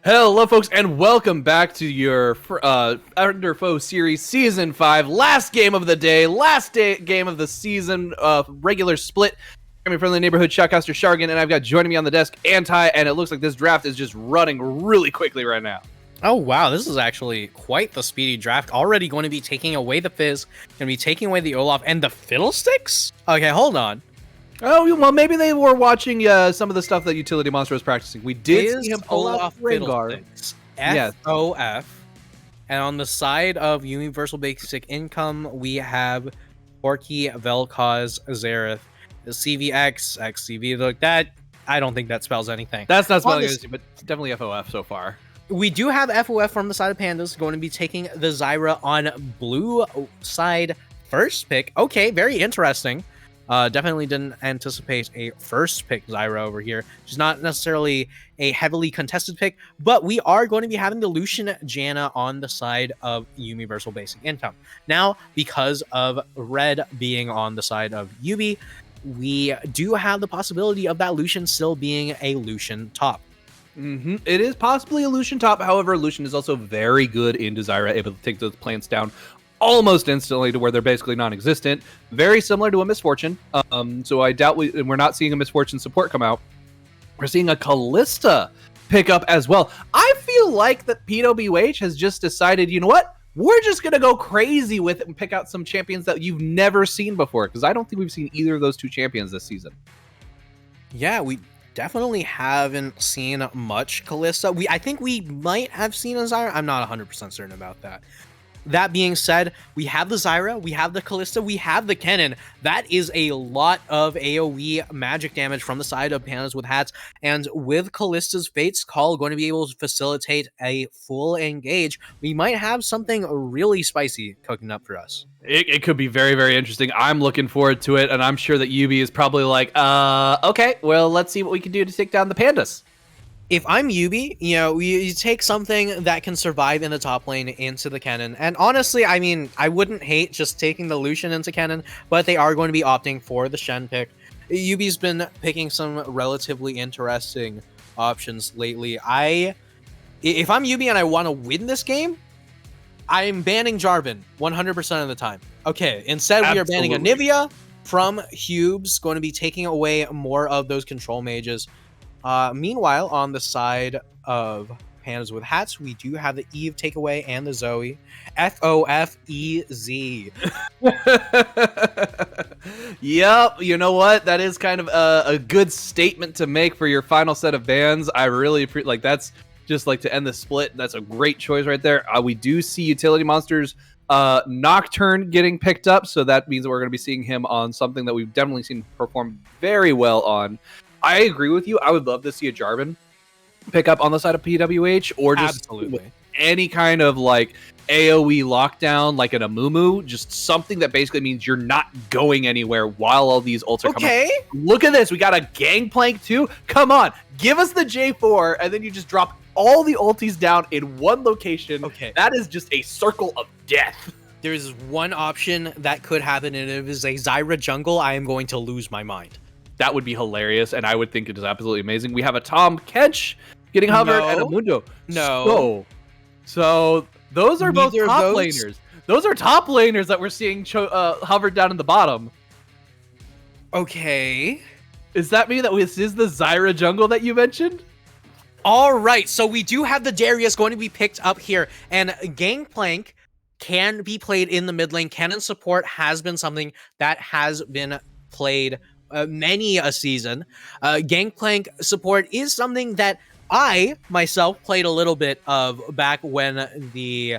Hello, folks, and welcome back to your Under Foe Series Season 5. Last game of the day, game of the season, regular split. Coming from the neighborhood, Shoutcaster Shargan, and I've got joining me on the desk, Anti, and it looks like this draft is just running really quickly right now. Oh, wow, this is actually quite the speedy draft. Already going to be taking away the Fizz, going to be taking away the Olaf, and the Fiddlesticks? Okay, hold on. Oh, well, maybe they were watching some of the stuff that Utility Monster was practicing. We did see him pull out Rengar. FOF. And on the side of Universal Basic Income, we have Porky, Vel'Koz, Xerath, the CVX, XCV. Look, that, I don't think that spells anything. That's not spelling anything, but definitely FOF so far. We do have FOF from the side of Pandas, going to be taking the Zyra on blue side first pick. Okay, very interesting. Definitely didn't anticipate a first pick Zyra over here. She's not necessarily a heavily contested pick, but we are going to be having the Lucian Janna on the side of Universal Basic Income. Now, because of Red being on the side of YUBI, we do have the possibility of that Lucian still being a Lucian top. It is possibly a Lucian top. However, Lucian is also very good in Zyra, able to take those plants down almost instantly to where they're basically non-existent. Very similar to a Misfortune. So I doubt we're not seeing a Misfortune support come out. We're seeing a Kalista pick up as well. I feel like that PWH has just decided, you know what? We're just going to go crazy with it and pick out some champions that you've never seen before. Because I don't think we've seen either of those two champions this season. Yeah, we definitely haven't seen much Kalista. I think we might have seen a Zyra. I'm not 100% certain about that. That being said, we have the Zyra, we have the Kalista, we have the Kennen. That is a lot of AoE magic damage from the side of Pandas with hats. And with Kalista's Fate's Call going to be able to facilitate a full engage, we might have something really spicy cooking up for us. It could be very, very interesting. I'm looking forward to it, and I'm sure that YUBI is probably like, okay, well, let's see what we can do to take down the Pandas. If I'm YUBI, you take something that can survive in the top lane into the Kennen. And honestly, I mean, I wouldn't hate just taking the Lucian into Kennen, but they are going to be opting for the Shen pick. YUBI's been picking some relatively interesting options lately. If I'm YUBI and I want to win this game, I'm banning Jarvan 100% of the time. Okay, instead we are banning Anivia from Hubes, going to be taking away more of those control mages. Meanwhile, on the side of Pandas with hats, we do have the Eve takeaway and the Zoe. FOFEZ. Yep, you know what? That is kind of a good statement to make for your final set of bans. I really appreciate, that's just like to end the split. That's a great choice right there. We do see Utility Monsters Nocturne getting picked up, so that means that we're going to be seeing him on something that we've definitely seen perform very well on. I agree with you. I would love to see a Jarvan pick up on the side of PWH, or just absolutely any kind of like AoE lockdown, like an Amumu, just something that basically means you're not going anywhere while all these ults are coming. Look at this. We got a Gangplank too. Come on, give us the J4, and then you just drop all the ultis down in one location. Okay. That is just a circle of death. There's one option that could happen, and if it is a Zyra jungle, I am going to lose my mind. That would be hilarious, and I would think it is absolutely amazing. We have a Tom Kench getting hovered and a Mundo. So those are both top laners. Those are top laners that we're seeing hovered down in the bottom. Okay. Does that mean that this is the Zyra jungle that you mentioned? All right, so we do have the Darius going to be picked up here, and Gangplank can be played in the mid lane. Cannon support has been something that has been played many a season. Gangplank support is something that I myself played a little bit of back when the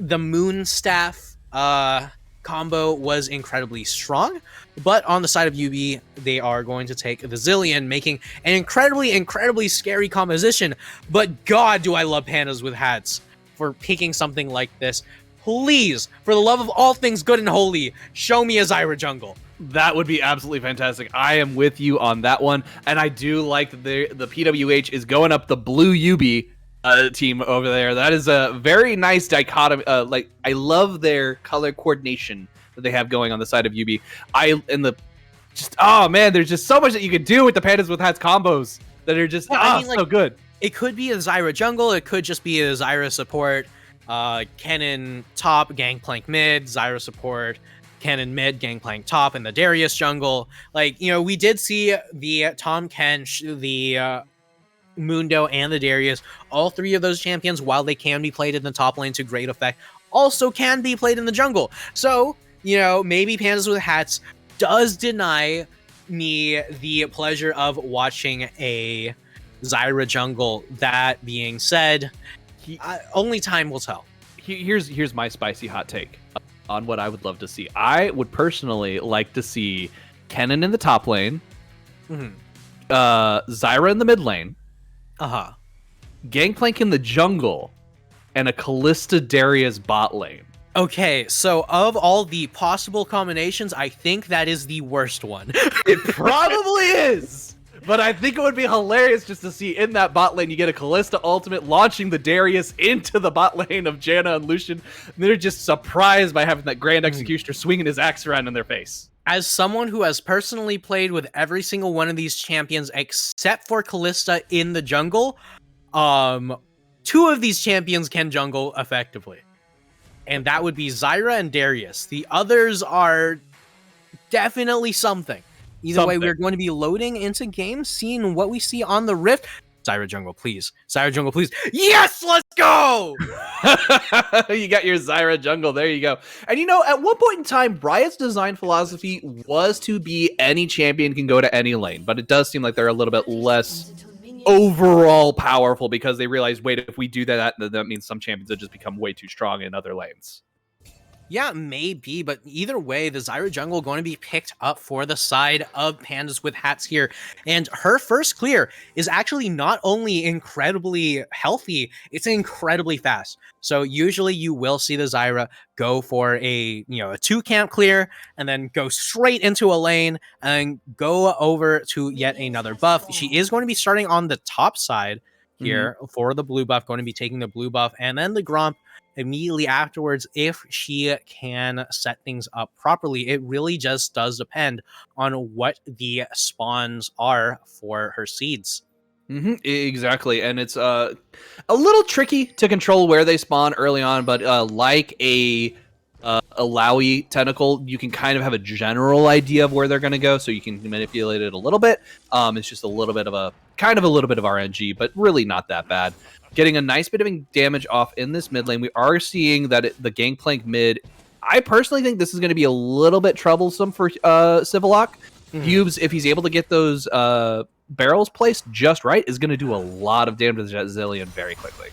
Moonstaff combo was incredibly strong. But on the side of YUBI, they are going to take the Zillion, making an incredibly scary composition. But God, do I love Pandas with hats for picking something like this. Please, for the love of all things good and holy, show me a Zyra jungle. That would be absolutely fantastic. I am with you on that one, and I do like that the PWH is going up the blue YUBI team over there. That is a very nice dichotomy. I love their color coordination that they have going on the side of YUBI. Oh man, there's just so much that you could do with the Pandas with hats combos that are just so good. It could be a Zyra jungle. It could just be a Zyra support. Kennen top, Gangplank mid, Zyra support, Kennen mid, Gangplank top, and the Darius jungle. Like, you know, we did see the Tom Kench, the Mundo, and the Darius. All three of those champions, while they can be played in the top lane to great effect, also can be played in the jungle. So, you know, maybe Pandas with Hats does deny me the pleasure of watching a Zyra jungle. That being said, only time will tell. Here's my spicy hot take on what I would love to see. I would personally like to see Kennen in the top lane, Zyra in the mid lane, Gangplank in the jungle, and a Kalista Darius bot lane. Okay, so of all the possible combinations, I think that is the worst one. It probably is. But I think it would be hilarious just to see in that bot lane, you get a Kalista ultimate launching the Darius into the bot lane of Janna and Lucian. And they're just surprised by having that Grand Executioner swinging his axe around in their face. As someone who has personally played with every single one of these champions except for Kalista in the jungle, two of these champions can jungle effectively. And that would be Zyra and Darius. The others are definitely something. Either way, we're going to be loading into games, seeing what we see on the Rift. Zyra jungle, please. Zyra jungle, please. Yes, let's go! You got your Zyra jungle. There you go. And you know, at one point in time, Riot's design philosophy was to be any champion can go to any lane. But it does seem like they're a little bit less overall powerful because they realize, wait, if we do that, that means some champions have just become way too strong in other lanes. Yeah, maybe, but either way, the Zyra jungle going to be picked up for the side of Pandas with Hats here. And her first clear is actually not only incredibly healthy, it's incredibly fast. So usually you will see the Zyra go for a 2-camp clear and then go straight into a lane and go over to yet another buff. She is going to be starting on the top side here for the blue buff, going to be taking the blue buff and then the Gromp immediately afterwards if she can set things up properly. It really just does depend on what the spawns are for her seeds. Exactly, and it's a little tricky to control where they spawn early on, but like a Lowy tentacle, you can kind of have a general idea of where they're going to go, so you can manipulate it a little bit. It's just a little bit of RNG, but really not that bad. Getting a nice bit of damage off in this mid lane. We are seeing that the Gangplank mid, I personally think this is going to be a little bit troublesome for Civillock. Hubes, if he's able to get those barrels placed just right, is going to do a lot of damage to Zillion very quickly.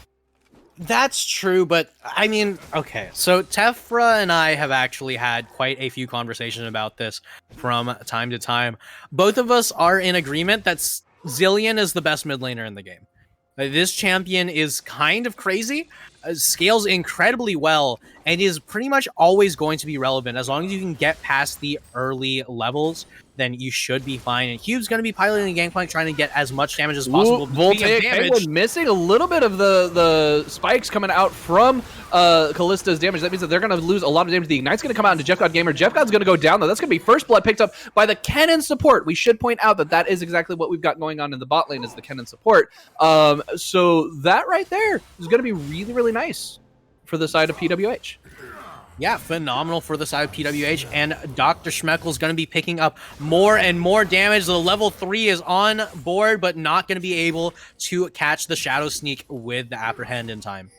That's true, but I mean, okay, so Tefra and I have actually had quite a few conversations about this from time to time. Both of us are in agreement that Zillion is the best mid laner in the game. This champion is kind of crazy, scales incredibly well, and is pretty much always going to be relevant. As long as you can get past the early levels, then you should be fine. And Hube's going to be piloting the Gangplank, trying to get as much damage as possible. Voltaic Penguin missing a little bit of the spikes coming out from Kallista's damage. That means that they're going to lose a lot of damage. The Ignite's going to come out into Jeff God Gamer. Jeff God's going to go down, though. That's going to be first blood picked up by the Kennen support. We should point out that that is exactly what we've got going on in the bot lane is the Kennen support. So that right there is going to be really, really nice for the side of PWH. Yeah, phenomenal for the side of PWH, and Dr. Schmeckel's going to be picking up more and more damage. The level 3 is on board, but not going to be able to catch the Shadow Sneak with the Apprehend in time.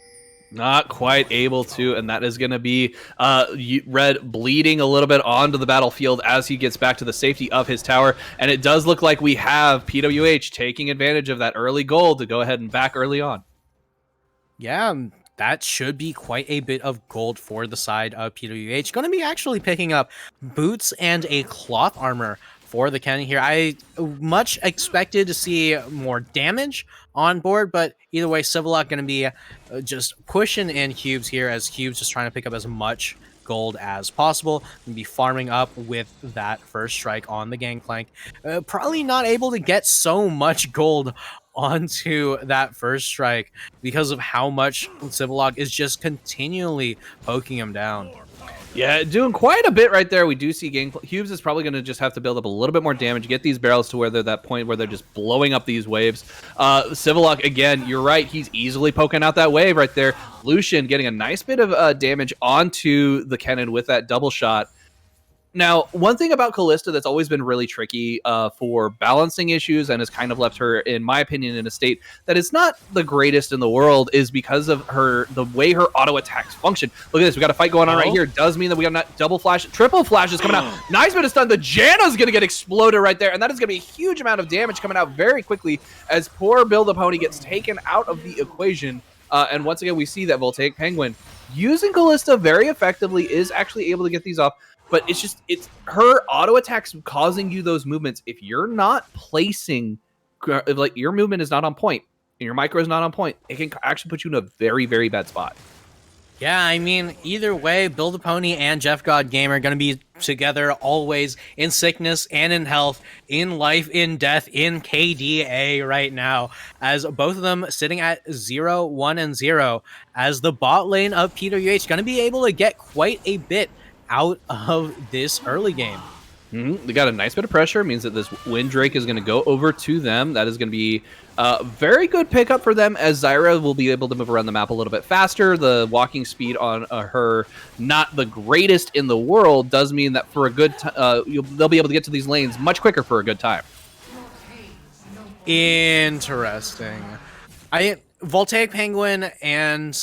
Not quite able to, and that is going to be Red bleeding a little bit onto the battlefield as he gets back to the safety of his tower, and it does look like we have PWH taking advantage of that early gold to go ahead and back early on. Yeah, that should be quite a bit of gold for the side of PWH. Going to be actually picking up boots and a cloth armor for the Kennen here. I much expected to see more damage on board, but either way, Civillock going to be just pushing in Hubes here as Hubes just trying to pick up as much gold as possible and be farming up with that first strike on the Gangplank. Probably not able to get so much gold onto that first strike because of how much Civillock is just continually poking him down. Yeah, doing quite a bit right there. We do see Hubes is probably going to just have to build up a little bit more damage, get these barrels to where they're that point where they're just blowing up these waves. Civillock, again, you're right. He's easily poking out that wave right there. Lucian getting a nice bit of damage onto the cannon with that double shot. Now, one thing about Kalista that's always been really tricky for balancing issues and has kind of left her, in my opinion, in a state that is not the greatest in the world is because of the way her auto attacks function. Look at this. We got a fight going on right here. Does mean that we got that double flash, triple flashes coming out. Nice bit of stun. The Janna's going to get exploded right there, and that is going to be a huge amount of damage coming out very quickly as poor Build a Pony gets taken out of the equation. And once again, we see that Voltaic Penguin using Kalista very effectively is actually able to get these off. But it's her auto attacks causing you those movements. If you're not placing, like your movement is not on point and your micro is not on point, it can actually put you in a very, very bad spot. Yeah, I mean, either way, Build a Pony and Jeff God Gamer are going to be together always in sickness and in health, in life, in death, in KDA right now, as both of them sitting at 0, 1, and 0, as the bot lane of PWH going to be able to get quite a bit out of this early game. They got a nice bit of pressure. It means that this Windrake is going to go over to them. That is going to be a very good pickup for them, as Zyra will be able to move around the map a little bit faster. The walking speed on her, not the greatest in the world, does mean that for a good they'll be able to get to these lanes much quicker for a good time. Interesting. Voltaic Penguin and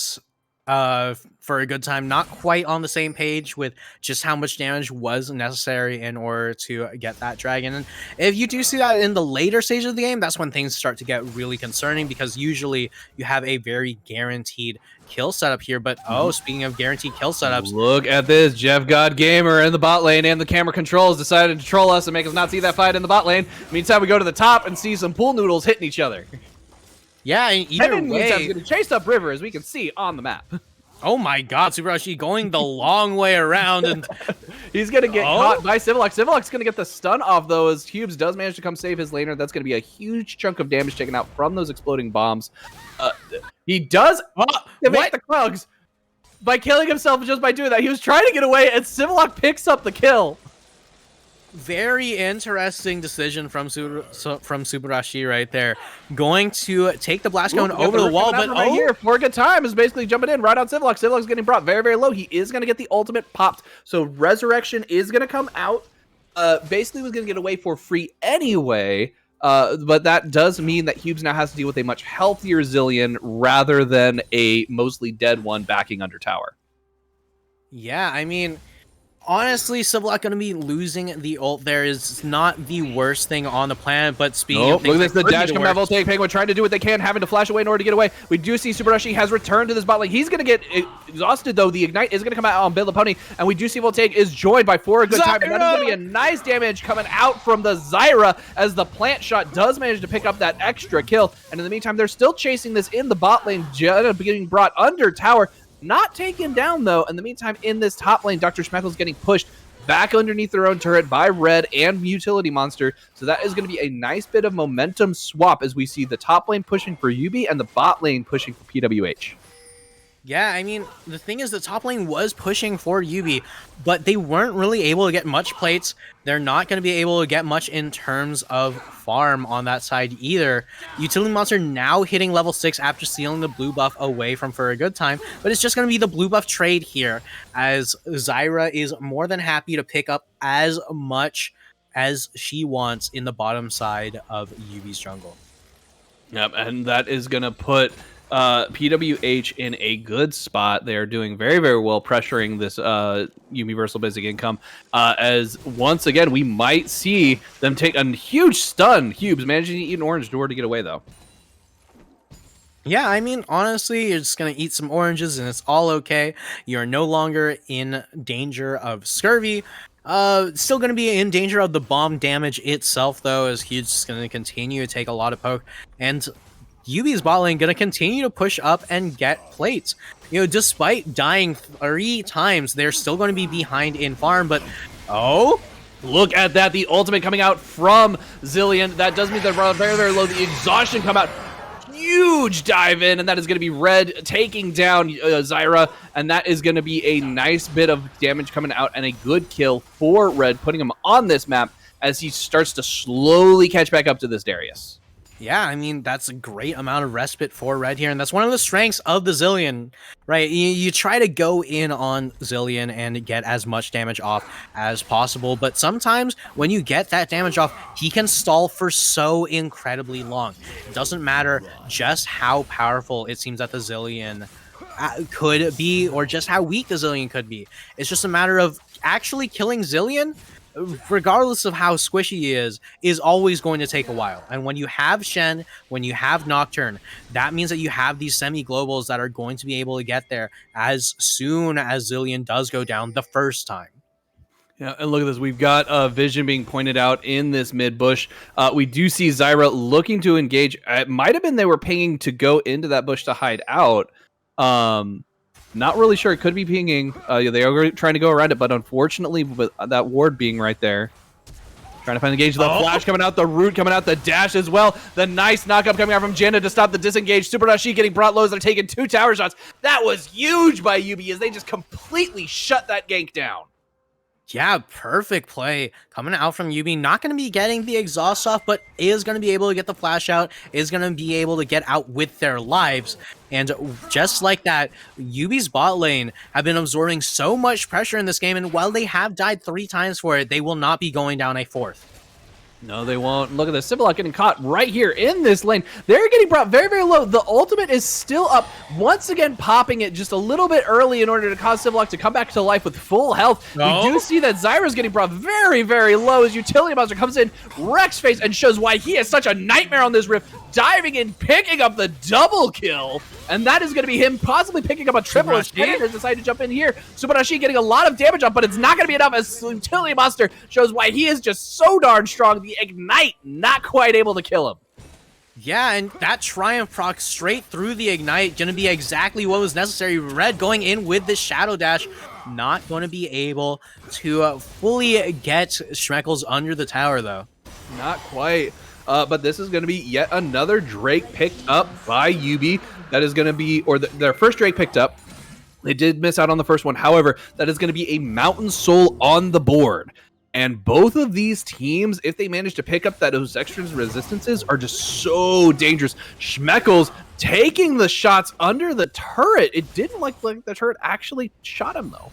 for a good time, not quite on the same page with just how much damage was necessary in order to get that dragon. And if you do see that in the later stage of the game, that's when things start to get really concerning, because usually you have a very guaranteed kill setup here. But speaking of guaranteed kill setups, look at this. Jeff God Gamer in the bot lane, and the camera controls decided to troll us and make us not see that fight in the bot lane. Meantime, we go to the top and see some pool noodles hitting each other. Yeah, either way, he's going to chase up river, as we can see on the map. Oh my god, Subarashi going the long way around, and he's going to get caught by Civillock. Civillock's going to get the stun off, though, as Hubes does manage to come save his laner. That's going to be a huge chunk of damage taken out from those exploding bombs. He does activate the Krugs by killing himself just by doing that. He was trying to get away, and Civillock picks up the kill. Very interesting decision from Subarashi right there. Going to take the blast cone over the wall, but right here for a good time is basically jumping in right on Civillock. Civillock's getting brought very, very low. He is going to get the ultimate popped, so Resurrection is going to come out. Basically was going to get away for free anyway, but that does mean that Hubes now has to deal with a much healthier Zilean rather than a mostly dead one backing under tower. Yeah, I mean, honestly, Civillock going to be losing the ult there is not the worst thing on the planet, but speaking of things, look at this, the dash coming out, Voltaic Penguin trying to do what they can, having to flash away in order to get away. We do see Subarashi has returned to this bot lane. He's going to get exhausted, though. The Ignite is going to come out on Build a Pony, and we do see Voltaic is joined by For a Good Time, and that is going to be a nice damage coming out from the Zyra, as the plant shot does manage to pick up that extra kill. And in the meantime, they're still chasing this in the bot lane, getting brought under tower. Not taken down, though. In the meantime, in this top lane, Dr. Schmeckle's getting pushed back underneath their own turret by Red and Utility Monster. So that is going to be a nice bit of momentum swap as we see the top lane pushing for YUBI and the bot lane pushing for PWH. Yeah, I mean, the thing is the top lane was pushing for YUBI, but they weren't really able to get much plates. They're not going to be able to get much in terms of farm on that side either. Utility Monster now hitting level 6 after stealing the blue buff away from For a Good Time, but it's just going to be the blue buff trade here, as Zyra is more than happy to pick up as much as she wants in the bottom side of YUBI's jungle. Yep, and that is going to put PWH in a good spot. They're doing very, very well pressuring this universal basic income, as once again we might see them take a huge stun. Hubes managing to eat an orange door to get away, though. Yeah, I mean, honestly, you're just going to eat some oranges and it's all okay. You're no longer in danger of scurvy. Still going to be in danger of the bomb damage itself, though, as Huge is going to continue to take a lot of poke. And YUBI's bot lane going to continue to push up and get plates. You know, despite dying 3 times, they're still going to be behind in farm, but look at that, the ultimate coming out from Zilean. That does mean they're very, very low. The exhaustion come out huge dive in, and that is going to be Red taking down Zyra, and that is going to be a nice bit of damage coming out and a good kill for Red, putting him on this map as he starts to slowly catch back up to this Darius. Yeah, I mean, that's a great amount of respite for Red here, and that's one of the strengths of the Zilean, right? You try to go in on Zilean and get as much damage off as possible, but sometimes when you get that damage off, he can stall for so incredibly long. It doesn't matter just how powerful it seems that the Zilean could be, or just how weak the Zilean could be. It's just a matter of actually killing Zilean, regardless of how squishy he is always going to take a while. And when you have Shen, when you have Nocturne, that means that you have these semi-globals that are going to be able to get there as soon as Zilean does go down the first time. Yeah, and look at this. We've got Vision being pointed out in this mid bush. We do see Zyra looking to engage. It might have been they were pinging to go into that bush to hide out. Not really sure. It could be pinging. They are trying to go around it, but unfortunately, with that ward being right there, trying to find the engage. The flash coming out, the root coming out, the dash as well. The nice knockup coming out from Janna to stop the disengage. Super Dashi getting brought low as they're taking 2 tower shots. That was huge by YUBI as they just completely shut that gank down. Yeah, perfect play coming out from YUBI. Not going to be getting the exhaust off, but is going to be able to get the flash out, is going to be able to get out with their lives. And just like that, YUBI's bot lane have been absorbing so much pressure in this game, and while they have died 3 times for it, they will not be going down a 4th. No, they won't. Look at this. Civillock getting caught right here in this lane. They're getting brought very, very low. The ultimate is still up. Once again, popping it just a little bit early in order to cause Civillock to come back to life with full health. We do see that Zyra's getting brought very, very low as Utility Monster comes in, wrecks face, and shows why he is such a nightmare on this Rift, diving in, picking up the double kill. And that is going to be him possibly picking up a triple as Predators decide to jump in here. Subarashi getting a lot of damage up, but it's not going to be enough as Utility Monster shows why he is just so darn strong. The Ignite not quite able to kill him. Yeah, and that Triumph proc straight through the Ignite, going to be exactly what was necessary. Red going in with the Shadow Dash, not going to be able to fully get Schmeckles under the tower, though. Not quite. But this is going to be yet another Drake picked up by YUBI. That is going to be, or their first Drake picked up. They did miss out on the first one. However, that is going to be a Mountain Soul on the board. And both of these teams, if they manage to pick up those extra resistances, are just so dangerous. Schmeckles taking the shots under the turret. It didn't like the turret actually shot him, though.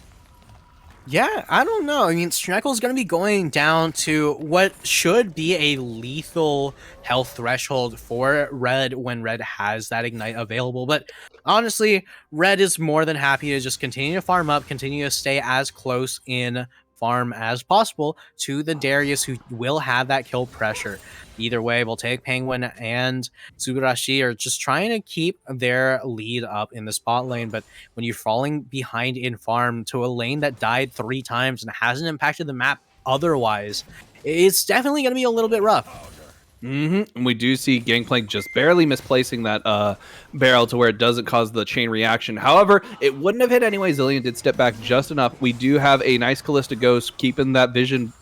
Yeah, I don't know. I mean, Schmeckle's going to be going down to what should be a lethal health threshold for Red when Red has that Ignite available. But honestly, Red is more than happy to just continue to farm up, continue to stay as close in farm as possible to the Darius, who will have that kill pressure. Either way, we'll take Penguin and Subarashi are just trying to keep their lead up in the spot lane, but when you're falling behind in farm to a lane that died 3 times and hasn't impacted the map otherwise, it's definitely going to be a little bit rough. And we do see Gangplank just barely misplacing that barrel to where it doesn't cause the chain reaction. However, it wouldn't have hit anyway. Zilean did step back just enough. We do have a nice Callista Ghost keeping that vision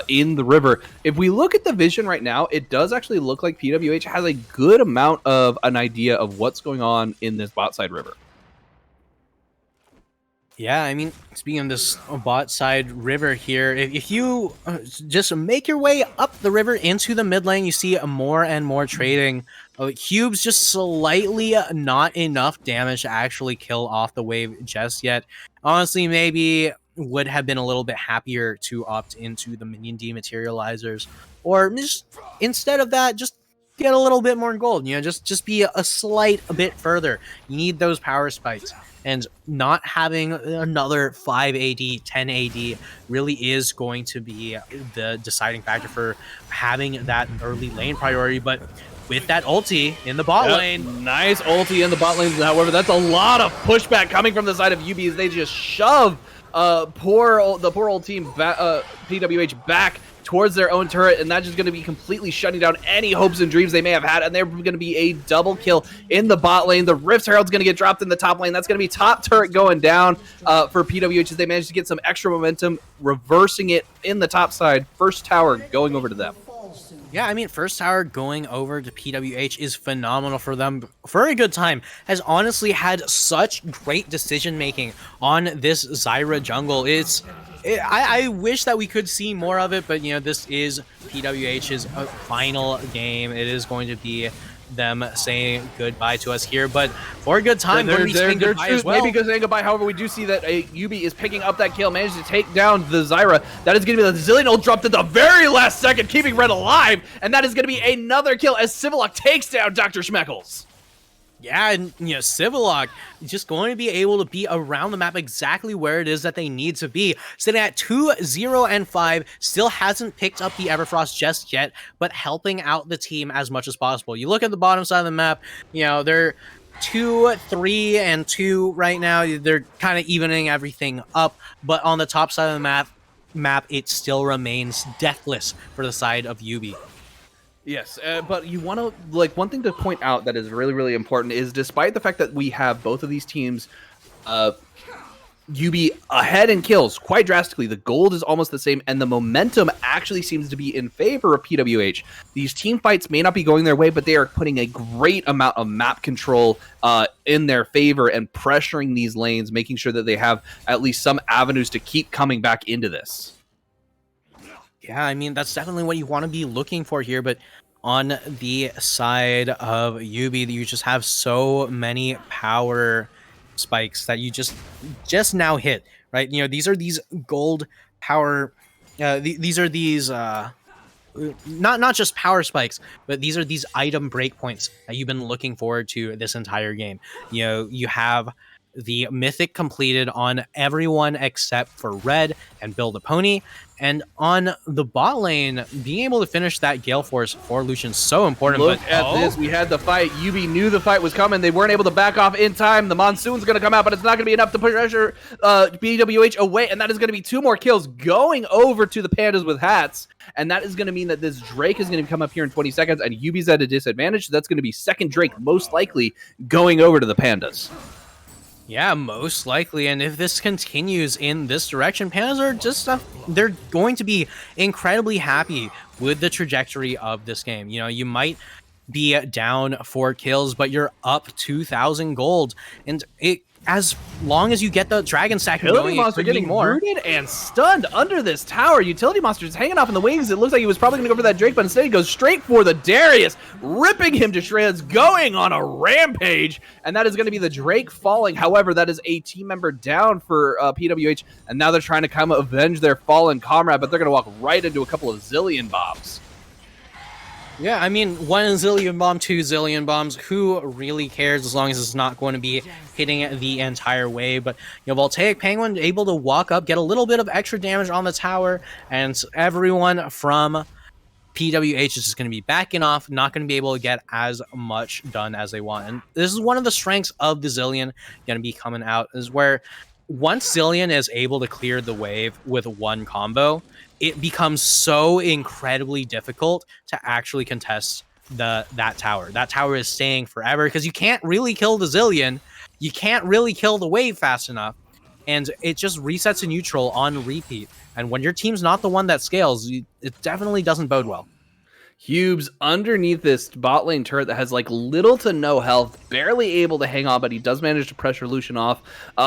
in the river. If we look at the vision right now, it does actually look like PWH has a good amount of an idea of what's going on in this bot side river. Yeah, I mean, speaking of this bot side river here, if you just make your way up the river into the mid lane, you see more and more trading. Cubes just slightly not enough damage to actually kill off the wave just yet. Honestly, maybe would have been a little bit happier to opt into the minion dematerializers, or just instead of that, just get a little bit more gold. You know, just be a slight bit further. You need those power spikes. And not having another 5 AD, 10 AD really is going to be the deciding factor for having that early lane priority. But with that ulti in the bot lane. Nice ulti in the bot lane. However, that's a lot of pushback coming from the side of YUBI as they just shove the poor old team, PWH, back towards their own turret, and that's just going to be completely shutting down any hopes and dreams they may have had, and they're going to be a double kill in the bot lane. The Rift Herald's going to get dropped in the top lane. That's going to be top turret going down for PWH as they manage to get some extra momentum, reversing it in the top side. First tower going over to them. Yeah, I mean, first tower going over to PWH is phenomenal for them for a good time. Has honestly had such great decision making on this Zyra jungle. I wish that we could see more of it, but you know, this is PWH's final game. It is going to be them saying goodbye to us here, but for a good time, going to be saying goodbye as well. Maybe saying goodbye. However, we do see that YUBI is picking up that kill, managed to take down the Zyra. That is going to be the Zillion ult dropped at the very last second, keeping Red alive, and that is going to be another kill as Civillock takes down Dr. Schmeckles. Yeah, and you know, Civillock just going to be able to be around the map exactly where it is that they need to be. Sitting at 2-0-5, still hasn't picked up the Everfrost just yet, but helping out the team as much as possible. You look at the bottom side of the map, you know, they're 2-3-2 right now. They're kind of evening everything up, but on the top side of the map, it still remains deathless for the side of YUBI. Yes, but you want to, like, one thing to point out that is really, really important is despite the fact that we have both of these teams, YUBI ahead in kills quite drastically, the gold is almost the same, and the momentum actually seems to be in favor of PWH. These team fights may not be going their way, but they are putting a great amount of map control in their favor and pressuring these lanes, making sure that they have at least some avenues to keep coming back into this. Yeah, I mean, that's definitely what you want to be looking for here, but on the side of YUBI, you just have so many power spikes that you just now hit, right? You know, these are these gold power, these are these, not just power spikes, but these are these item breakpoints that you've been looking forward to this entire game. You know, you have the mythic completed on everyone except for Red and Build a Pony. And on the bot lane, being able to finish that Gale Force for Lucian's so important. Look at this. We had the fight. YUBI knew the fight was coming. They weren't able to back off in time. The Monsoon's going to come out, but it's not going to be enough to pressure PWH away. And that is going to be 2 more kills going over to the Pandas with hats. And that is going to mean that this Drake is going to come up here in 20 seconds, and YUBI's at a disadvantage. So that's going to be second Drake, most likely, going over to the Pandas. Yeah, most likely. And if this continues in this direction, Pandas are just they're going to be incredibly happy with the trajectory of this game. You know, you might be down 4 kills, but you're up 2,000 gold, and as long as you get the dragon stack going, monster getting rooted and stunned under this tower. Utility monster is hanging off in the wings. It looks like he was probably going to go for that Drake, but instead he goes straight for the Darius, ripping him to shreds, going on a rampage, and that is going to be the Drake falling. However, that is a team member down for PWH, and now they're trying to come avenge their fallen comrade, but they're going to walk right into a couple of zillion bombs. Yeah, I mean, 1 zillion bomb, 2 zillion bombs. Who really cares as long as it's not going to be hitting the entire wave? But, you know, Voltaic Penguin able to walk up, get a little bit of extra damage on the tower, and everyone from PWH is just going to be backing off, not going to be able to get as much done as they want. And this is one of the strengths of the Zillion going to be coming out, is where once Zillion is able to clear the wave with 1 combo, it becomes so incredibly difficult to actually contest that tower. That tower is staying forever because you can't really kill the Zillion. You can't really kill the wave fast enough. And it just resets to neutral on repeat. And when your team's not the one that scales, it definitely doesn't bode well. Hubes underneath this bot lane turret that has like little to no health, barely able to hang on, but he does manage to pressure Lucian off.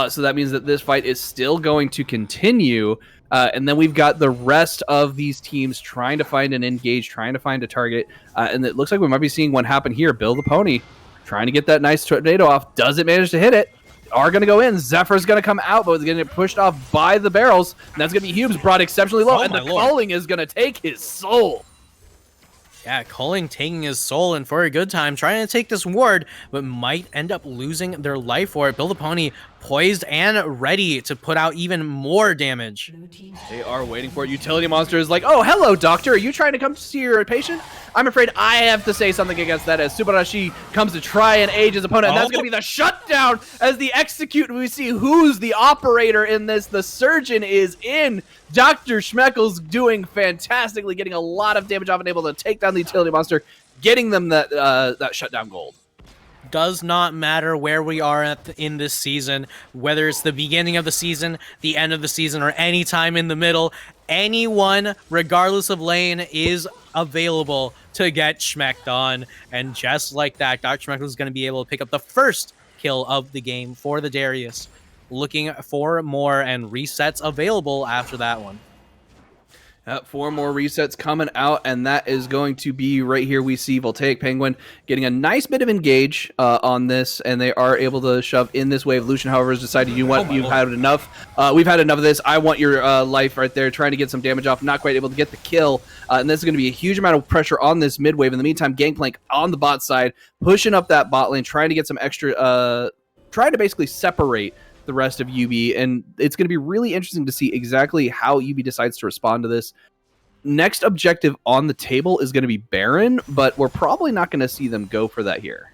So that means that this fight is still going to continue. And then we've got the rest of these teams trying to find an engage, trying to find a target. And it looks like we might be seeing one happen here. Bill the Pony trying to get that nice tornado off. Doesn't manage to hit it. Are going to go in. Zephyr's going to come out, but it's going to get pushed off by the barrels. And that's going to be Hubes brought exceptionally low. And the culling is going to take his soul. Yeah, Culling taking his soul and for a good time, trying to take this ward, but might end up losing their life for it. Build a Pony poised and ready to put out even more damage. They are waiting for it. Utility Monster is like, oh, hello, doctor. Are you trying to come to see your patient? I'm afraid I have to say something against that as Subarashi comes to try and age his opponent. And that's going to be the shutdown as the execute. We see who's the operator in this. The surgeon is in. Dr. Schmeckles doing fantastically, getting a lot of damage off and able to take down the Utility Monster, getting them that shutdown gold. Does not matter where we are in this season, whether it's the beginning of the season, the end of the season, or any time in the middle. anyone, regardless of lane, is available to get schmecked on. And just like that, Dr. Schmeckle is going to be able to pick up the first kill of the game for the Darius. Looking for more and resets available after that one. 4 more resets coming out, and that is going to be right here. We see Voltaic Penguin getting a nice bit of engage on this, and they are able to shove in this wave. Lucian, however, has decided, you know what, you've had enough. We've had enough of this. I want your life right there, trying to get some damage off. Not quite able to get the kill, and this is going to be a huge amount of pressure on this mid wave. In the meantime, Gangplank on the bot side, pushing up that bot lane, trying to get some extra, trying to basically separate the rest of YUBI, and it's going to be really interesting to see exactly how YUBI decides to respond to this. Next objective on the table is going to be Baron, but we're probably not going to see them go for that here.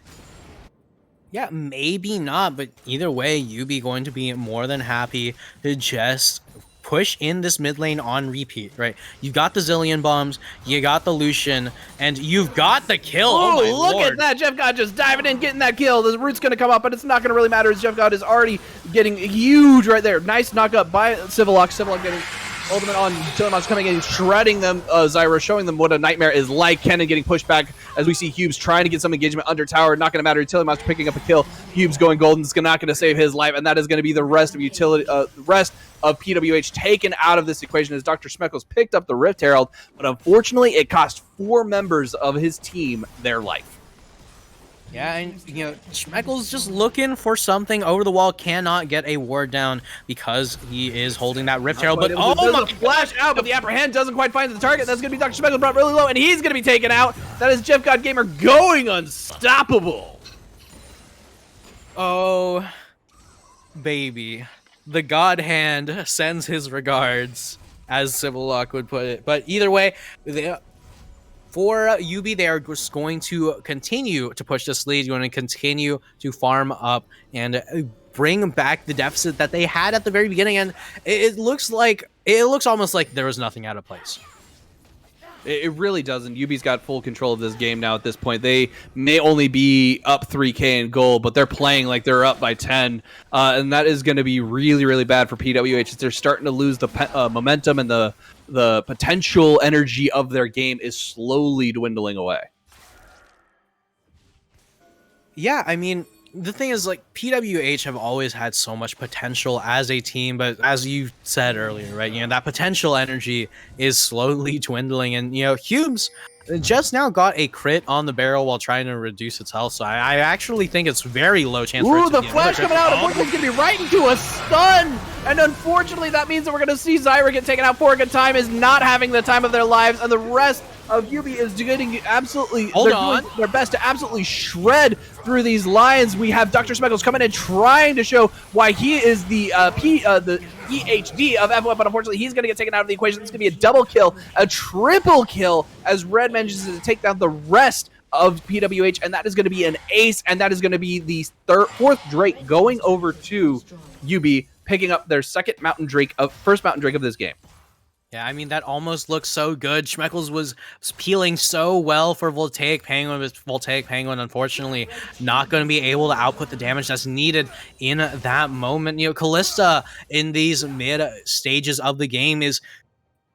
Yeah, maybe not, but either way, YUBI going to be more than happy to just push in this mid lane on repeat, right? You got the Zillion bombs, you got the Lucian, and you've got the kill. Oh, look at that. Jeff God just diving in, getting that kill. The root's going to come up, but it's not going to really matter as Jeff God is already getting huge right there. Nice knock up by Civillock. Civillock getting ultimate on Telemon's coming in, shredding them. Zyra showing them what a nightmare is like. Kennen getting pushed back as we see Hubes trying to get some engagement under tower. Not going to matter. Telemon's picking up a kill. Hubes going golden. It's not going to save his life, and that is going to be the rest of PWH taken out of this equation as Dr. Schmeckles picked up the Rift Herald, but unfortunately it cost 4 members of his team their life. Yeah, and you know, Schmeckles just looking for something over the wall, cannot get a ward down because he is holding that Rift Herald. But oh my, flash out, but the apprehend doesn't quite find the target. That's going to be Dr. Schmeckles brought really low, and he's going to be taken out. That is Jeff God Gamer going unstoppable. Oh, baby. The God Hand sends his regards, as Civillock would put it. But either way, for YUBI, they are just going to continue to push this lead. You're going to continue to farm up and bring back the deficit that they had at the very beginning. And it looks almost like there was nothing out of place. It really doesn't. YUBI's got full control of this game now at this point. They may only be up 3K in gold, but they're playing like they're up by 10. And that is going to be really, really bad for PWH. They're starting to lose the momentum, and the potential energy of their game is slowly dwindling away. Yeah, I mean, the thing is, like, PWH have always had so much potential as a team, but as you said earlier, right, you know, that potential energy is slowly dwindling, and, you know, Humes just now got a crit on the barrel while trying to reduce its health, so I actually think it's very low chance for it to the flash coming out, unfortunately it's going to be right into a stun, and unfortunately that means that we're going to see Zyra get taken out for a good time, is not having the time of their lives, and the rest of YUBI is getting absolutely doing their best to absolutely shred through these lines. We have Dr. Schmeckles coming in trying to show why he is the PhD of F1, but unfortunately he's going to get taken out of the equation. It's going to be a double kill, a triple kill, as Red manages to take down the rest of PWH, and that is going to be an ace, and that is going to be the fourth Drake going over to YUBI, picking up their first Mountain Drake of this game. Yeah, I mean, that almost looks so good. Schmeckles was peeling so well for Voltaic Penguin, but Voltaic Penguin, unfortunately, not going to be able to output the damage that's needed in that moment. You know, Kalista, in these mid stages of the game, is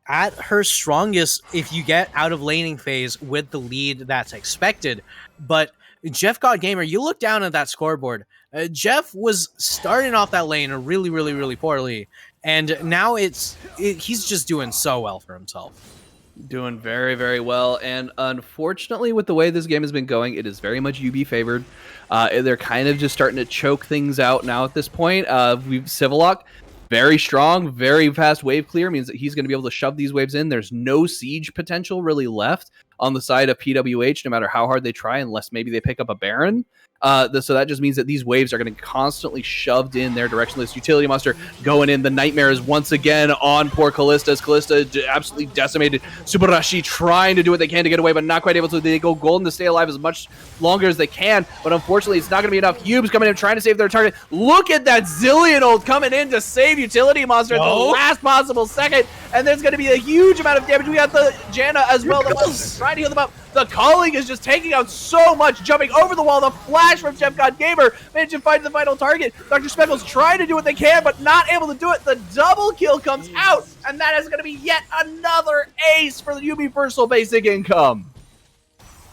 at her strongest if you get out of laning phase with the lead that's expected. But Jeff God Gamer, you look down at that scoreboard. Jeff was starting off that lane really, really, really poorly. And now he's just doing so well for himself. Doing very, very well. And unfortunately, with the way this game has been going, it is very much YUBI favored. They're kind of just starting to choke things out now at this point. Civillock, very strong, very fast wave clear, means that he's going to be able to shove these waves in. There's no siege potential really left on the side of PWH, no matter how hard they try, unless maybe they pick up a Baron. So that just means that these waves are going to constantly shoved in their direction. This utility monster going in. The nightmare is once again on poor Kalista. Kalista absolutely decimated. Subarashi trying to do what they can to get away, but not quite able to. They go golden to stay alive as much longer as they can, but unfortunately it's not going to be enough. Hubes coming in trying to save their target. Look at that Zillion ult coming in to save utility monster at the last possible second, and there's going to be a huge amount of damage. We got the Janna as well. Trying to heal them up. The calling is just taking out so much, jumping over the wall. The flash from Jeff God Gamer managed to find the final target. Dr. Speckles trying to do what they can, but not able to do it. The double kill comes out, and that is going to be yet another ace for the YUBI Personal Basic Income.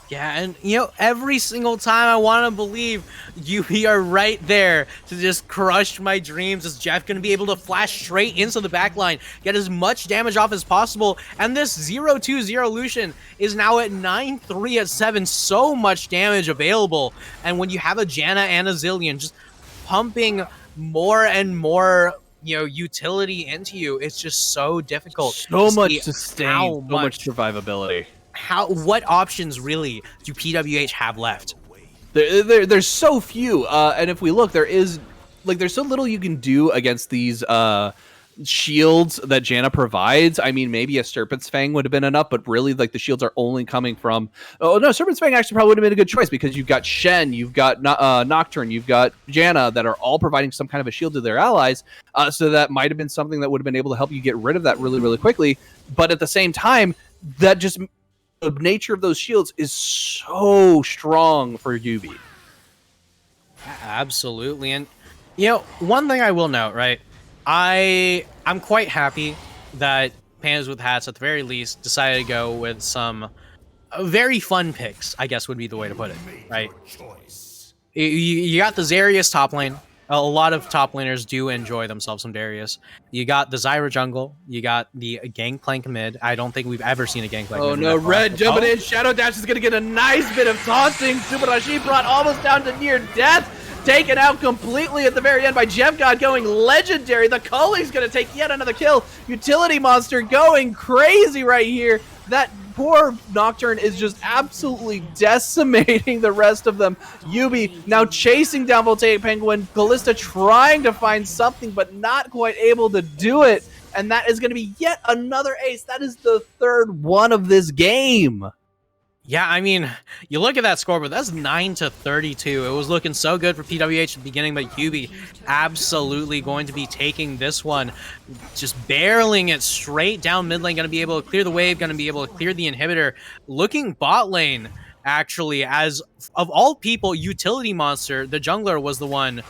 Yeah, and you know, every single time I want to believe YUBI are right there to just crush my dreams. Is Jeff going to be able to flash straight into the backline, get as much damage off as possible? And this 0-2-0 Lucian is now at 9-3 at 7. So much damage available. And when you have a Janna and a Zilean just pumping more and more, you know, utility into you, it's just so difficult. So much sustain, so much survivability. What options really do PWH have left? There's so few, and if we look, there's so little you can do against these shields that Janna provides. I mean, maybe a Serpent's Fang would have been enough, but really, like, the shields are only coming from... Oh, no, Serpent's Fang actually probably would have been a good choice, because you've got Shen, you've got Nocturne, you've got Janna, that are all providing some kind of a shield to their allies, so that might have been something that would have been able to help you get rid of that really, really quickly. But at the same time, that just... the nature of those shields is so strong for YUBI. Absolutely. And you know, one thing I will note, right? I'm quite happy that Pandas with Hats at the very least decided to go with some very fun picks, I guess would be the way to put it, right? You got the Zarius top lane. A lot of top laners do enjoy themselves some Darius. You got the Zyra jungle. You got the Gangplank mid. I don't think we've ever seen a Gangplank mid. Oh no, Red jumping in. Shadow Dash is going to get a nice bit of taunting. Subarashi brought almost down to near death. Taken out completely at the very end by Jeff God going legendary. The Culling's going to take yet another kill. Utility Monster going crazy right here. That poor Nocturne is just absolutely decimating the rest of them. YUBI now chasing down Voltaic Penguin. Ballista trying to find something, but not quite able to do it. And that is going to be yet another ace. That is the third one of this game. Yeah, I mean, you look at that scoreboard, that's 9-32. It was looking so good for PWH at the beginning, but YUBI absolutely going to be taking this one, just barreling it straight down mid lane, going to be able to clear the wave, going to be able to clear the inhibitor. Looking bot lane, actually, as of all people, Utility Monster, the jungler, was the one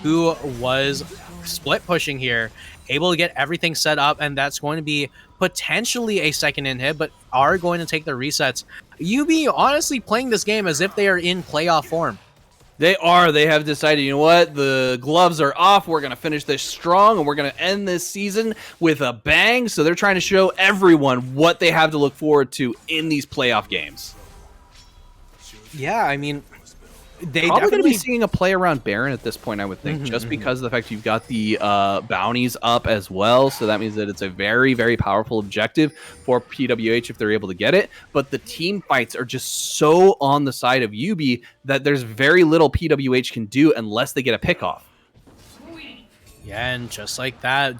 who was split pushing here, able to get everything set up, and that's going to be potentially a second inhib, but are going to take the resets. YUBI honestly playing this game as if they are in playoff form. They are. They have decided, you know what? The gloves are off. We're going to finish this strong, and we're going to end this season with a bang. So they're trying to show everyone what they have to look forward to in these playoff games. Yeah, I mean, they probably going to be seeing a play around Baron at this point, I would think, just because of the fact you've got the bounties up as well. So that means that it's a very, very powerful objective for PWH if they're able to get it. But the team fights are just so on the side of YUBI that there's very little PWH can do unless they get a pick off. Yeah, and just like that,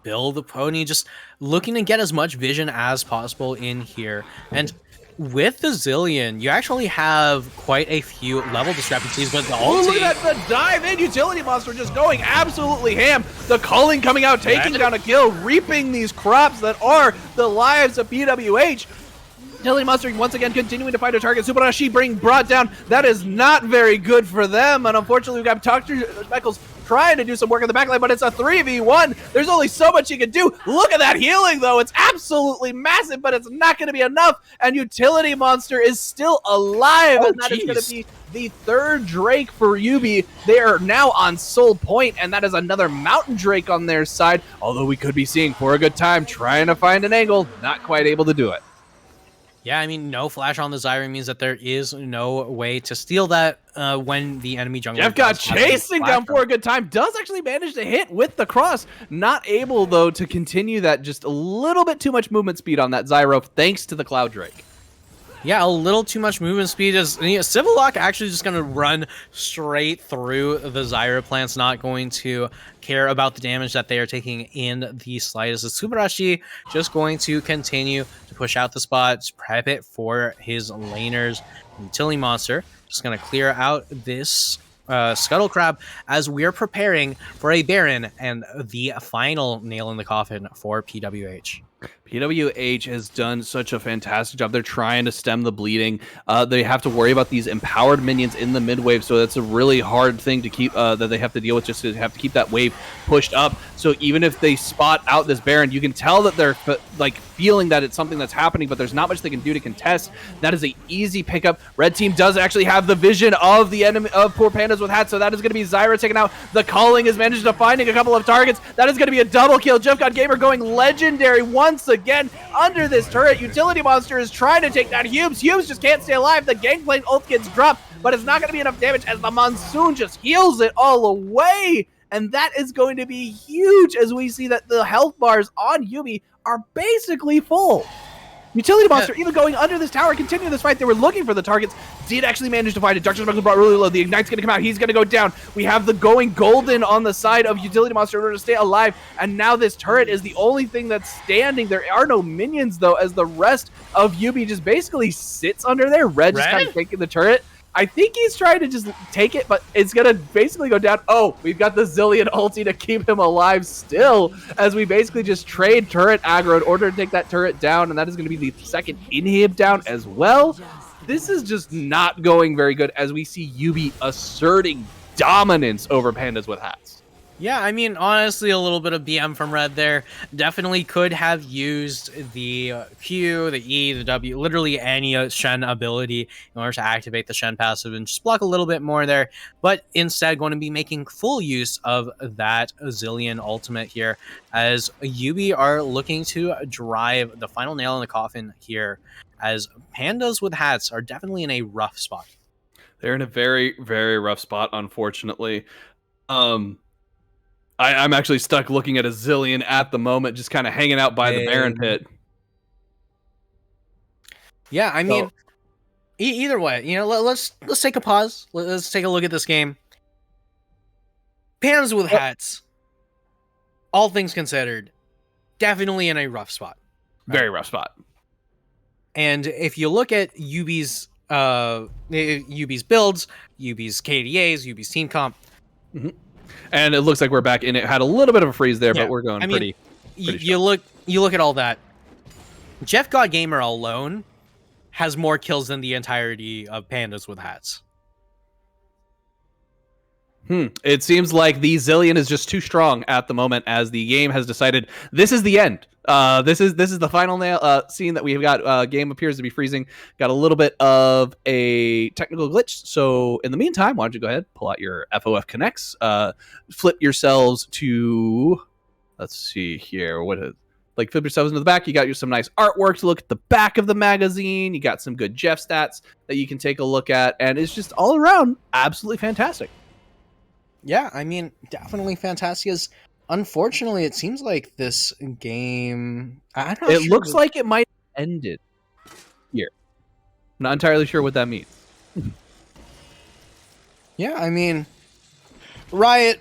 Bill the Pony just looking to get as much vision as possible in here. And with the Zilean, you actually have quite a few level discrepancies, but the ulti... Look at that, the dive in! Utility Monster just going absolutely ham. The Culling coming out, taking down a kill, reaping these crops that are the lives of PWH. Utility Monster once again continuing to find a target. Subarashi being brought down. That is not very good for them, and unfortunately we've got Dr. Speckles trying to do some work in the backline, but it's a 3v1. There's only so much he can do. Look at that healing, though. It's absolutely massive, but it's not going to be enough, and Utility Monster is still alive, and that is going to be the third Drake for YUBI. They are now on Soul Point, and that is another Mountain Drake on their side, although we could be seeing For a Good Time trying to find an angle, not quite able to do it. Yeah, I mean, no flash on the Zyra means that there is no way to steal that when the enemy jungler... Jeff got chasing down For a Good Time. Does actually manage to hit with the cross. Not able, though, to continue that. Just a little bit too much movement speed on that Zyra, thanks to the Cloud Drake. Yeah, a little too much movement speed. Is Civil Lock actually just going to run straight through the Zyra plants, not going to care about the damage that they are taking in the slightest. Subarashi just going to continue to push out the spots, prep it for his laners. Utility Monster just going to clear out this Scuttle Crab as we're preparing for a Baron and the final nail in the coffin for PWH. PWH has done such a fantastic job. They're trying to stem the bleeding. They have to worry about these empowered minions in the mid wave, so that's a really hard thing to keep that they have to deal with. Just to have to keep that wave pushed up. So even if they spot out this Baron, you can tell that they're like feeling that it's something that's happening, but there's not much they can do to contest. That is an easy pickup. Red team does actually have the vision of the enemy of poor pandas with hats, so that is going to be Zyra taken out. The calling has managed to finding a couple of targets. That is going to be a double kill. Jeff God Gamer going legendary once again under this turret. Utility Monster is trying to take down Hubes. Hubes just can't stay alive. The Gangplank ult gets dropped, but it's not going to be enough damage as the Monsoon just heals it all away. And that is going to be huge as we see that the health bars on YUBI are basically full. Utility Monster even going under this tower, continuing this fight. They were looking for the targets, did actually manage to find it. Dark Sparkle brought really low. The Ignite's going to come out. He's going to go down. We have the going golden on the side of Utility Monster in order to stay alive. And now this turret is the only thing that's standing. There are no minions, though, as the rest of YUBI just basically sits under there. Red just kind of taking the turret. I think he's trying to just take it, but it's going to basically go down. Oh, we've got the Zillion ulti to keep him alive still, as we basically just trade turret aggro in order to take that turret down, and that is going to be the second inhib down as well. This is just not going very good as we see YUBI asserting dominance over pandas with hats. Yeah, I mean, honestly, a little bit of BM from Red there. Definitely could have used the Q, the E, the W, literally any Shen ability in order to activate the Shen passive and just block a little bit more there. But instead, going to be making full use of that Zillion ultimate here, as YUBI are looking to drive the final nail in the coffin here, as pandas with hats are definitely in a rough spot. They're in a very, very rough spot, unfortunately. I'm actually stuck looking at a Zillion at the moment, just kind of hanging out by the Baron pit. Yeah, I mean, either way, you know, let's take a pause. Let's take a look at this game. Pandas with hats, all things considered, definitely in a rough spot. Right? Very rough spot. And if you look at YUBI's builds, YUBI's KDAs, YUBI's team comp. Mm-hmm. And it looks like we're back in it. Had a little bit of a freeze there, but we're going pretty you look at all that. Jeff God Gamer alone has more kills than the entirety of pandas with hats. It seems like the Zillion is just too strong at the moment, as the game has decided this is the end. This is the final nail scene that we've got. Game appears to be freezing. Got a little bit of a technical glitch. So in the meantime, why don't you go ahead, pull out your FOF connects, flip yourselves to, let's see here, flip yourselves into the back. You got some nice artwork to look at the back of the magazine. You got some good Jeff stats that you can take a look at, and it's just all around absolutely fantastic. Yeah, I mean, definitely fantastic. Unfortunately, it seems like this game... It looks like it might have ended here. I'm not entirely sure what that means. Yeah, I mean, Riot,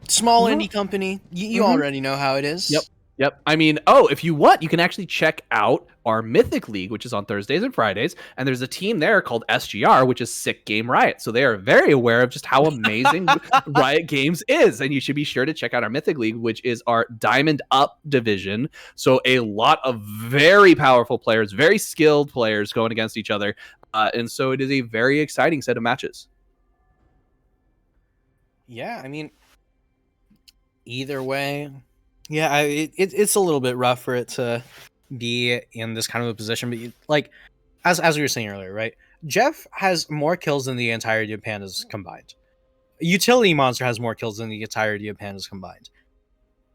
small indie company. You already know how it is. Yep. I mean, if you want, you can actually check out our Mythic League, which is on Thursdays and Fridays. And there's a team there called SGR, which is Sick Game Riot. So they are very aware of just how amazing Riot Games is. And you should be sure to check out our Mythic League, which is our Diamond Up division. So a lot of very powerful players, very skilled players going against each other. And so it is a very exciting set of matches. Yeah, I mean, either way... Yeah, it's a little bit rough for it to be in this kind of a position, but like as we were saying earlier, right? Jeff has more kills than the entirety of pandas combined. Utility Monster has more kills than the entirety of pandas combined.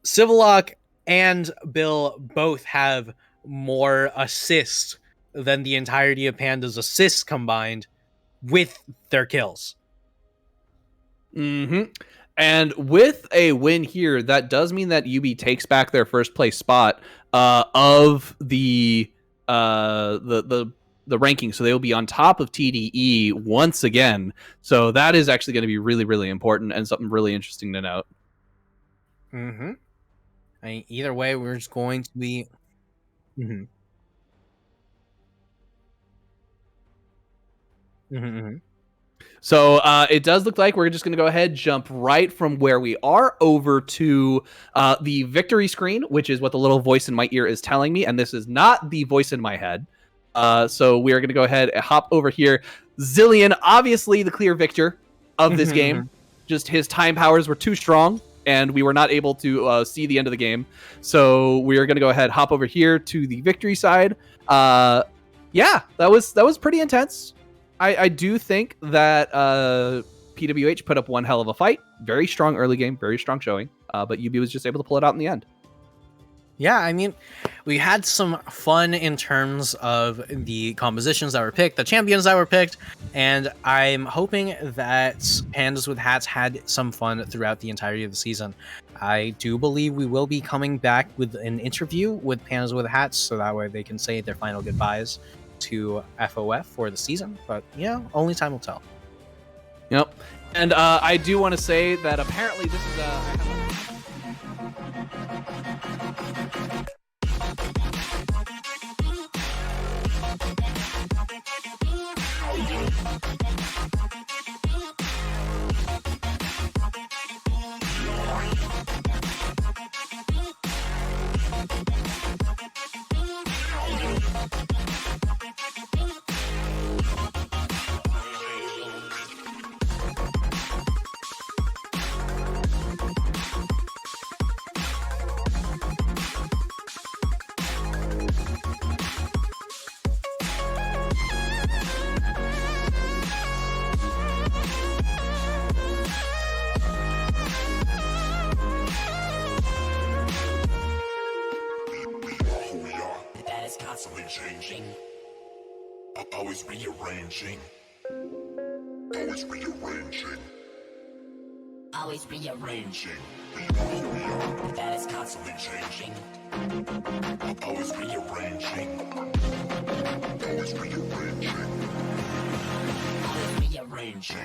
Civilock and Bill both have more assists than the entirety of pandas' assists combined with their kills. And with a win here, that does mean that YUBI takes back their first place spot of the ranking. So they will be on top of TDE once again. So that is actually going to be really, really important and something really interesting to note. I mean, either way, we're just going to be... So it does look like we're just going to go ahead, jump right from where we are over to the victory screen, which is what the little voice in my ear is telling me. And this is not the voice in my head. So we are going to go ahead and hop over here. Zillion, obviously the clear victor of this game. Just his time powers were too strong, and we were not able to see the end of the game. So we are going to go ahead, hop over here to the victory side. Yeah, that was pretty intense. I do think that PWH put up one hell of a fight. Very strong early game, very strong showing. But YUBI was just able to pull it out in the end. Yeah, I mean, we had some fun in terms of the compositions that were picked, the champions that were picked, and I'm hoping that Pandas with Hats had some fun throughout the entirety of the season. I do believe we will be coming back with an interview with Pandas with Hats, so that way they can say their final goodbyes to FOF for the season. But, yeah, only time will tell. Yep. And I do want to say that apparently this is constantly changing, always rearranging, always rearranging, always rearranging. We are who we are, that is constantly changing, always rearranging, always rearranging, always rearranging.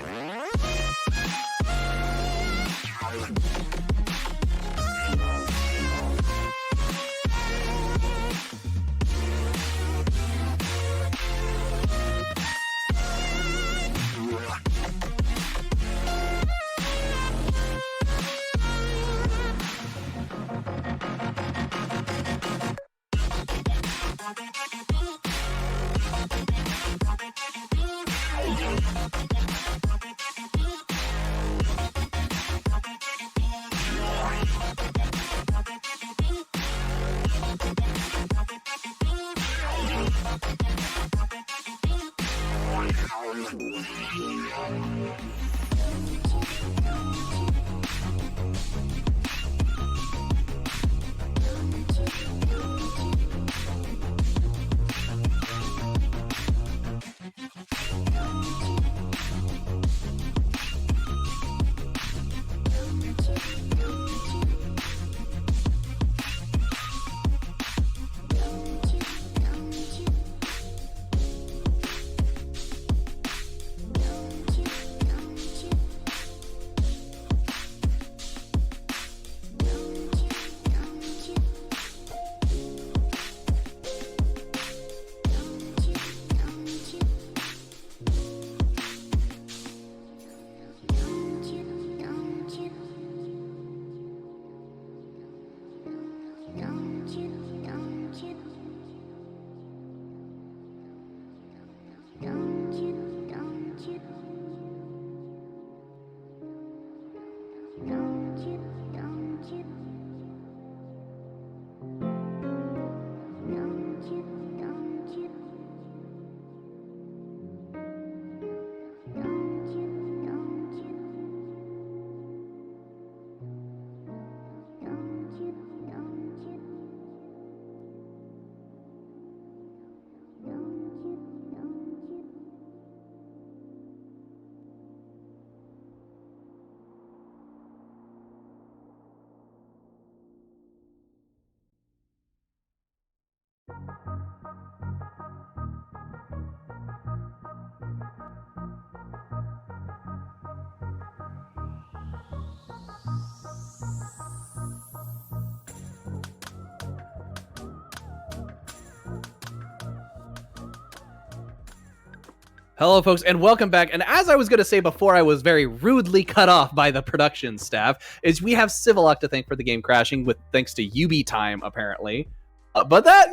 Hello, folks, and welcome back. And as I was going to say before I was very rudely cut off by the production staff, is we have Civillock to thank for the game crashing, with thanks to YUBI time, apparently. But that,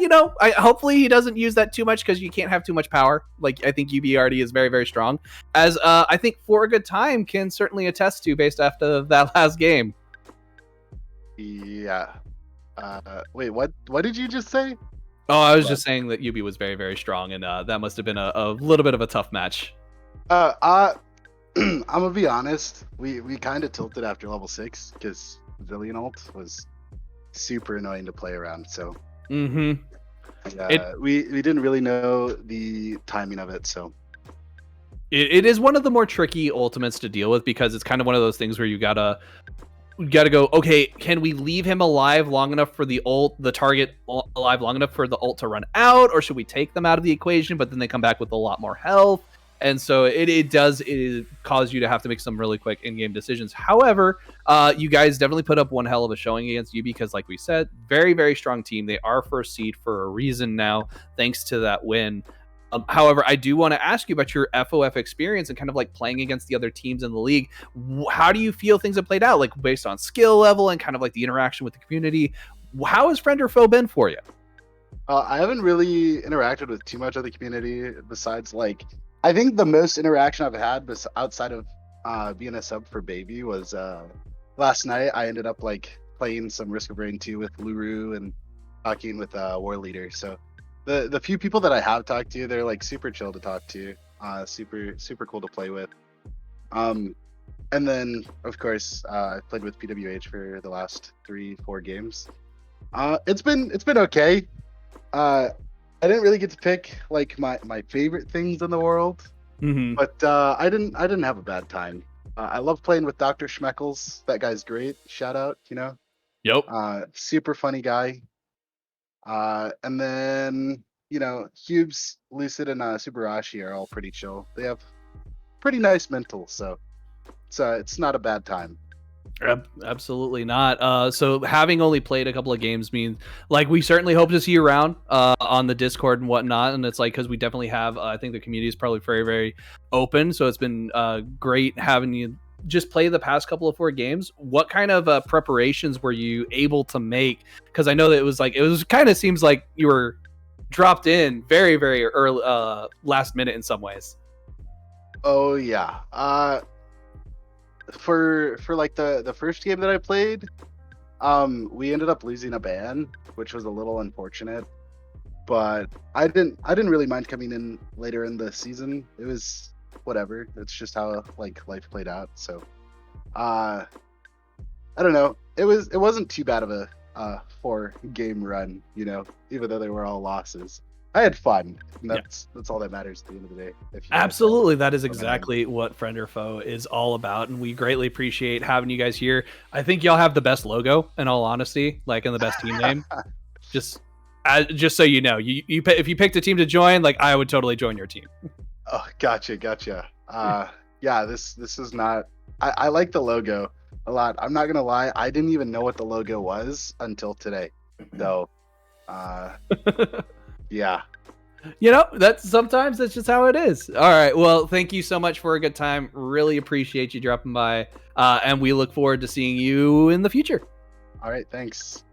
hopefully he doesn't use that too much, because you can't have too much power. Like, I think YUBI already is very, very strong. As I think For a Good Time can certainly attest to based after that last game. Yeah. Wait, what did you just say? Oh, I was just saying that YUBI was very, very strong, and that must have been a little bit of a tough match. I'm gonna be honest. We kind of tilted after level 6 because Zillion ult was super annoying to play around. So we didn't really know the timing of it. So it is one of the more tricky ultimates to deal with, because it's kind of one of those things where you gotta go, okay, can we leave him alive long enough for the target alive long enough for the ult to run out, or should we take them out of the equation, but then they come back with a lot more health? And so it does cause you to have to make some really quick in-game decisions. However, you guys definitely put up one hell of a showing against YUBI, because like we said, very, very strong team. They are first seed for a reason now, thanks to that win. However, I do want to ask you about your FOF experience and kind of like playing against the other teams in the league. How do you feel things have played out, like based on skill level and kind of like the interaction with the community? How has Friend or Foe been for you? I haven't really interacted with too much of the community besides, like, I think the most interaction I've had outside of being a sub for Baby was last night. I ended up like playing some Risk of Rain 2 with Luru and talking with War Leader. So the few people that I have talked to, they're like super chill to talk to, super cool to play with. And then of course I've played with PWH for the last 3-4 games. It's been okay. I didn't really get to pick like my favorite things in the world, but I didn't have a bad time. I love playing with Dr. Schmeckles. That guy's great. Shout out, Yep. Super funny guy. And then, Hubes, Lucid, and Subarashi are all pretty chill. They have pretty nice mental, so it's not a bad time. Absolutely not. So having only played a couple of games means, like, we certainly hope to see you around on the Discord and whatnot. And it's like, because we definitely have, I think the community is probably very, very open. So it's been great having you just play the past couple of 4 games. What kind of preparations were you able to make? Because I know that it was kind of seems like you were dropped in very, very early, last minute in some ways. Oh yeah. For like the first game that I played, we ended up losing a ban, which was a little unfortunate. But I didn't really mind coming in later in the season. It was whatever. It's just how like life played out. So I don't know. It wasn't too bad of a 4-game run, even though they were all losses. I had fun. And that's all that matters at the end of the day. Absolutely. That is exactly what Friend or Foe is all about. And we greatly appreciate having you guys here. I think y'all have the best logo, in all honesty, like, in the best team name. Just so you know, if you picked a team to join, like, I would totally join your team. Oh, gotcha. Yeah, this is not. I like the logo a lot. I'm not gonna lie. I didn't even know what the logo was until today. So, yeah. Sometimes that's just how it is. All right. Well, thank you so much for a good time. Really appreciate you dropping by. And we look forward to seeing you in the future. All right. Thanks.